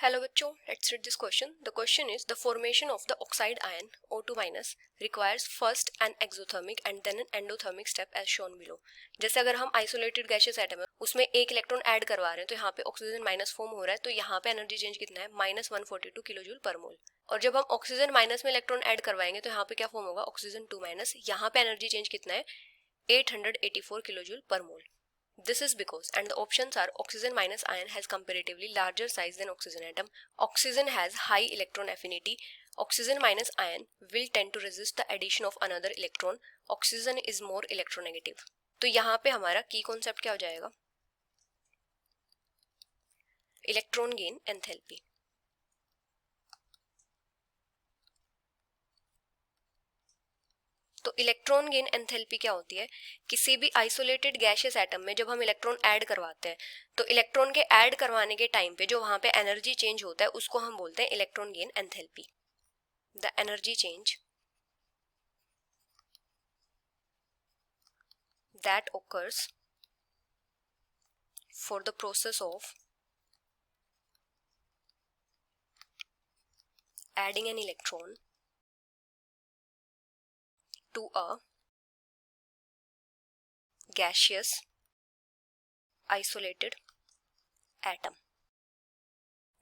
Hello बच्चों, let's read this question. The question is the formation of the oxide ion O2 minus requires first an exothermic and then an endothermic step as shown below. जैसे अगर हम isolated gaseous atom है उसमें एक electron add करवा रहे हैं तो यहाँ पे ऑक्सीजन माइनस फॉर्म हो रहा है, तो यहाँ पे एनर्जी चेंज कितना है -142 किलो जूल पर मोल। और जब हम ऑक्सीजन माइनस में इलेक्ट्रॉन ऐड करवाएंगे तो यहाँ पे क्या फॉर्म होगा, ऑक्सीजन 2 माइनस, यहाँ पे एनर्जी चेंज कितना है 884 किलो जूल पर मोल। This is because, and the options are, oxygen minus ion has comparatively larger size than oxygen atom, oxygen has high electron affinity, oxygen minus ion will tend to resist the addition of another electron, oxygen is more electronegative। तो यहाँ पे हमारा की concept क्या हो जाएगा, electron gain enthalpy. तो electron gain enthalpy क्या होती है, किसी भी आइसोलेटेड गैसियस एटम में जब हम इलेक्ट्रॉन ऐड करवाते हैं तो इलेक्ट्रॉन के ऐड करवाने के टाइम पे जो वहां पे एनर्जी चेंज होता है उसको हम बोलते हैं electron gain enthalpy. The energy change that occurs for the process of adding an electron to a gaseous isolated atom।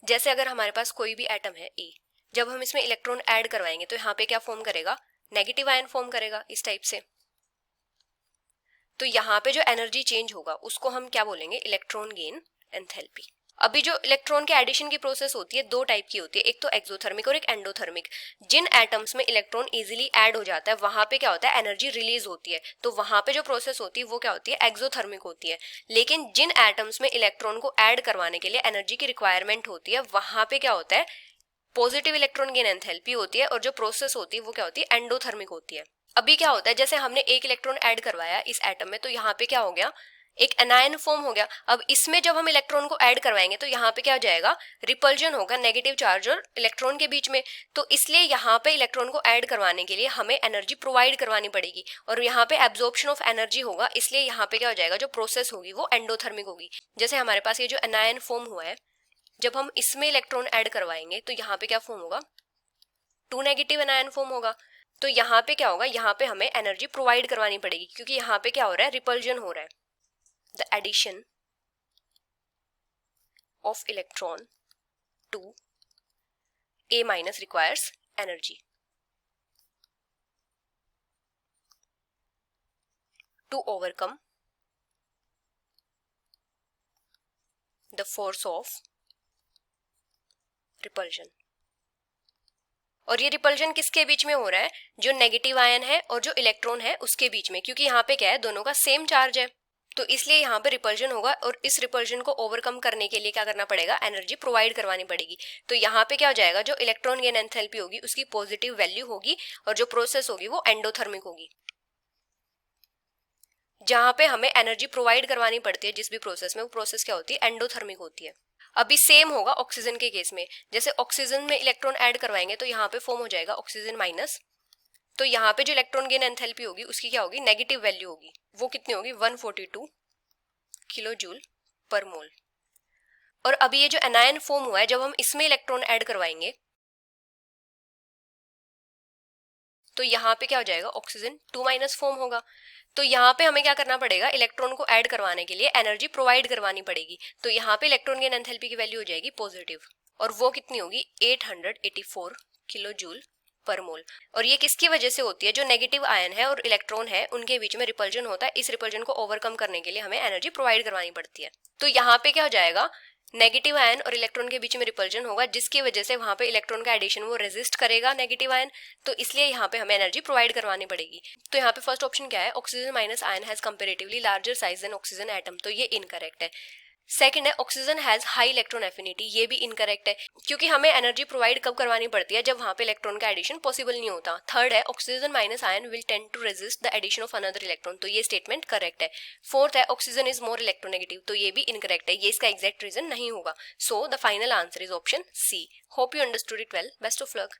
जैसे अगर हमारे पास कोई भी एटम है ए, जब हम इसमें इलेक्ट्रॉन ऐड करवाएंगे तो यहाँ पे क्या फॉर्म करेगा, नेगेटिव आयन फॉर्म करेगा इस टाइप से। तो यहाँ पे जो एनर्जी चेंज होगा उसको हम क्या बोलेंगे, इलेक्ट्रॉन गेन एंथैल्पी। अभी जो इलेक्ट्रॉन के एडिशन की प्रोसेस होती है दो टाइप की होती है, एक तो एक्सोथर्मिक और एक एंडोथर्मिक। जिन एटम्स में इलेक्ट्रॉन इजीली ऐड हो जाता है वहां पे क्या होता है, एनर्जी रिलीज होती है, तो वहां पे जो प्रोसेस होती है वो क्या होती है, एक्सोथर्मिक होती है। लेकिन जिन एटम्स में इलेक्ट्रॉन को ऐड करवाने के लिए एनर्जी की रिक्वायरमेंट होती है वहां पे क्या होता है, पॉजिटिव इलेक्ट्रॉन गेन एंथैल्पी होती है, और जो प्रोसेस होती है वो क्या होती है, एंडोथर्मिक होती है। अभी क्या होता है, जैसे हमने एक इलेक्ट्रॉन ऐड करवाया इस एटम में तो यहाँ पे क्या हो गया, एक एनायन फॉर्म हो गया। अब इसमें जब हम इलेक्ट्रॉन को ऐड करवाएंगे तो यहाँ पे क्या हो जाएगा, रिपल्जन होगा नेगेटिव चार्ज और इलेक्ट्रॉन के बीच में। तो इसलिए यहाँ पे इलेक्ट्रॉन को ऐड करवाने के लिए हमें एनर्जी प्रोवाइड करवानी पड़ेगी, और यहाँ पे एब्जॉर्प्शन ऑफ एनर्जी होगा, इसलिए यहाँ पे क्या हो जाएगा, जो प्रोसेस होगी वो एंडोथर्मिक होगी। जैसे हमारे पास ये जो एनायन फॉर्म हुआ है, जब हम इसमें इलेक्ट्रॉन ऐड करवाएंगे तो यहाँ पे क्या फॉर्म होगा, 2 नेगेटिव एनायन फॉर्म होगा। तो यहाँ पे क्या होगा, यहाँ पे हमें एनर्जी प्रोवाइड करवानी पड़ेगी क्योंकि यहाँ पे क्या हो रहा है, रिपल्जन हो रहा है। The addition of electron to A minus requires energy to overcome the force of repulsion. और ये रिपल्जन किसके बीच में हो रहा है, जो नेगेटिव आयन है और जो इलेक्ट्रॉन है उसके बीच में, क्योंकि यहाँ पे क्या है, दोनों का सेम चार्ज है, तो इसलिए यहाँ पे रिपल्जन होगा। और इस रिपल्जन को ओवरकम करने के लिए क्या करना पड़ेगा, एनर्जी प्रोवाइड करवानी पड़ेगी। तो यहाँ पे क्या हो जाएगा, जो इलेक्ट्रॉन गेन एंथैल्पी होगी उसकी पॉजिटिव वैल्यू होगी, और जो प्रोसेस होगी वो एंडोथर्मिक होगी। जहाँ पे हमें एनर्जी प्रोवाइड करवानी पड़ती है जिस भी प्रोसेस में, वो प्रोसेस क्या होती है, एंडोथर्मिक होती है। अभी सेम होगा ऑक्सीजन के केस में, जैसे ऑक्सीजन में इलेक्ट्रॉन ऐड करवाएंगे तो यहाँ पे फॉर्म हो जाएगा ऑक्सीजन माइनस। तो यहाँ पे जो इलेक्ट्रॉन गेन एंथैल्पी होगी उसकी क्या होगी, नेगेटिव वैल्यू होगी, वो कितनी होगी, 142 किलो जूल पर मोल। और अभी ये जो एनायन फॉर्म हुआ है, जब हम इसमें इलेक्ट्रॉन ऐड करवाएंगे तो यहाँ पे क्या हो जाएगा, ऑक्सीजन 2 माइनस फॉर्म होगा। तो यहाँ पे हमें क्या करना पड़ेगा, इलेक्ट्रॉन को ऐड करवाने के लिए एनर्जी प्रोवाइड करवानी पड़ेगी। तो यहाँ पे इलेक्ट्रॉन गेन एंथैल्पी की वैल्यू हो जाएगी पॉजिटिव, और वो कितनी होगी, 884 किलो जूल पर मोल। और ये किसकी वजह से होती है, जो नेगेटिव आयन है और इलेक्ट्रॉन है उनके बीच में रिपल्जन होता है, इस रिपल्जन को ओवरकम करने के लिए हमें एनर्जी प्रोवाइड करवानी पड़ती है। तो यहाँ पे क्या हो जाएगा, नेगेटिव आयन और इलेक्ट्रॉन के बीच में रिपल्जन होगा, जिसकी वजह से वहां पे इलेक्ट्रॉन का एडिशन वो रेजिस्ट करेगा नेगेटिव आयन, तो इसलिए यहाँ पे हमें एनर्जी प्रोवाइड करवानी पड़ेगी। तो यहाँ पे फर्स्ट ऑप्शन क्या है, oxygen minus ion has comparatively larger size than oxygen atom, तो ये इनकरेक्ट है। सेकंड है oxygen has high electron affinity, ये भी इनकरेक्ट है क्योंकि हमें एनर्जी प्रोवाइड कब करवानी पड़ती है, जब वहां पे इलेक्ट्रॉन का एडिशन पॉसिबल नहीं होता। थर्ड है oxygen minus ion will tend to resist the addition of another electron, तो ये स्टेटमेंट करेक्ट है। फोर्थ है ऑक्सीजन इज मोर इलेक्ट्रोनेगेटिव, तो ये भी इनकरेक्ट है, ये इसका एग्जैक्ट रीजन नहीं होगा। So the final answer is option C. Hope you understood it well, best of luck.